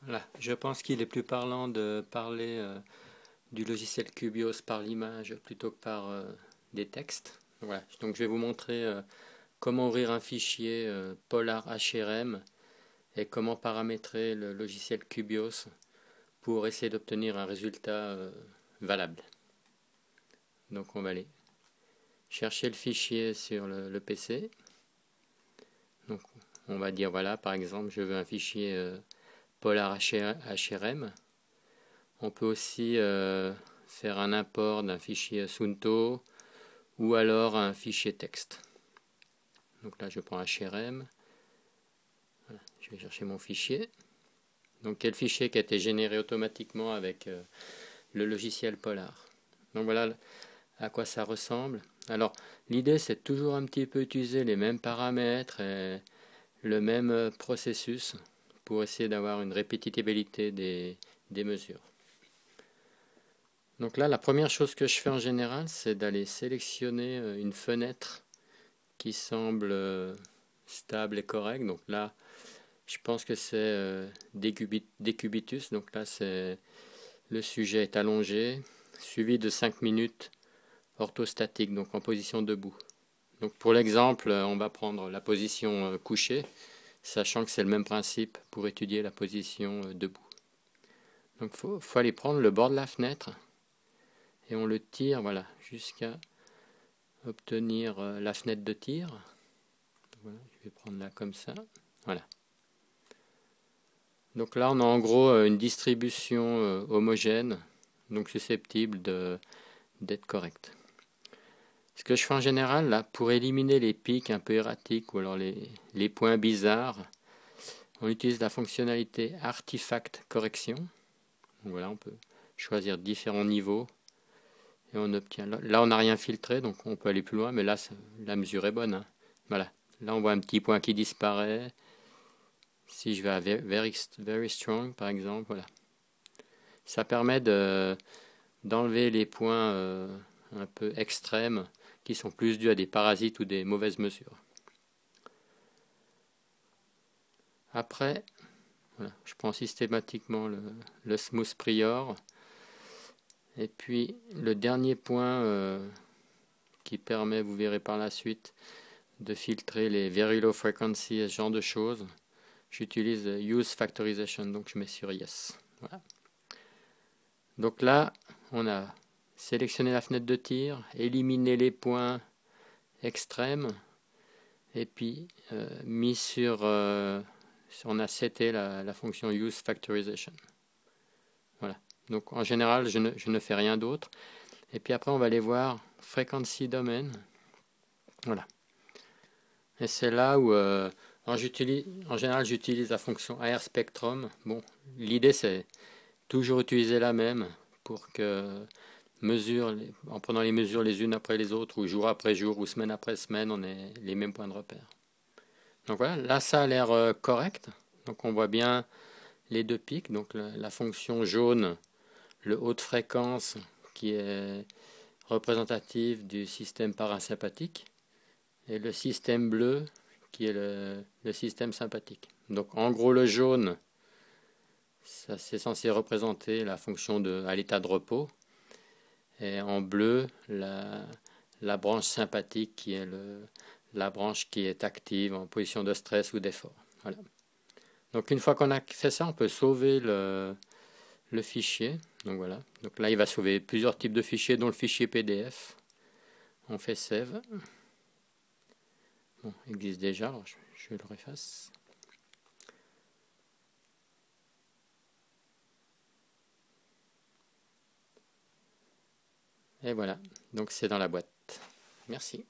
Voilà. Je pense qu'il est plus parlant de parler du logiciel Cubios par l'image plutôt que par des textes. Voilà. Donc je vais vous montrer comment ouvrir un fichier Polar HRM et comment paramétrer le logiciel Cubios pour essayer d'obtenir un résultat valable. Donc on va aller chercher le fichier sur le PC. Donc on va dire voilà, par exemple, je veux un fichier Polar HRM. On peut aussi faire un import d'un fichier Suunto ou alors un fichier texte. Donc là je prends HRM, voilà, je vais chercher mon fichier. Donc quel fichier qui a été généré automatiquement avec le logiciel Polar. Donc voilà à quoi ça ressemble. Alors l'idée c'est toujours un petit peu utiliser les mêmes paramètres et le même processus pour essayer d'avoir une répétitibilité des mesures. Donc là, la première chose que je fais en général, c'est d'aller sélectionner une fenêtre qui semble stable et correcte. Donc là, je pense que c'est décubitus. Donc là, c'est le sujet est allongé, suivi de 5 minutes orthostatique, donc en position debout. Donc pour l'exemple, on va prendre la position couchée, sachant que c'est le même principe pour étudier la position debout. Donc faut aller prendre le bord de la fenêtre et on le tire, voilà, jusqu'à obtenir la fenêtre de tir. Voilà, je vais prendre là comme ça. Voilà. Donc là, on a en gros une distribution homogène, donc susceptible d'être correcte. Ce que je fais en général, là, pour éliminer les pics un peu erratiques ou alors les points bizarres, on utilise la fonctionnalité Artifact Correction. Donc voilà, on peut choisir différents niveaux et on obtient. Là, on n'a rien filtré, donc on peut aller plus loin, mais là, la mesure est bonne. Hein. Voilà. Là, on voit un petit point qui disparaît. Si je vais à very strong, par exemple, voilà. Ça permet d'enlever les points un peu extrêmes qui sont plus dus à des parasites ou des mauvaises mesures. Après, voilà, je prends systématiquement le smooth prior. Et puis, le dernier point qui permet, vous verrez par la suite, de filtrer les very low frequency et ce genre de choses. J'utilise Use Factorization, donc je mets sur Yes. Voilà. Donc là, on a sélectionné la fenêtre de tir, éliminé les points extrêmes, et puis mis sur... on a seté la fonction Use Factorization. Voilà. Donc en général, je ne fais rien d'autre. Et puis après, on va aller voir Frequency Domain. Voilà. Et c'est là où... en général, j'utilise la fonction AR Spectrum. Bon, l'idée, c'est toujours utiliser la même pour que en prenant les mesures les unes après les autres, ou jour après jour, ou semaine après semaine, on ait les mêmes points de repère. Donc voilà, là ça a l'air correct. Donc on voit bien les deux pics. Donc la fonction jaune, le haute fréquence qui est représentatif du système parasympathique, et le système bleu qui est le système sympathique. Donc en gros le jaune, ça c'est censé représenter la fonction à l'état de repos, et en bleu la branche sympathique qui est la branche qui est active en position de stress ou d'effort. Voilà. Donc une fois qu'on a fait ça, on peut sauver le fichier. Donc voilà. Donc là, il va sauver plusieurs types de fichiers, dont le fichier PDF. On fait Save. Bon, il existe déjà, alors je le refasse. Et voilà. Donc c'est dans la boîte. Merci.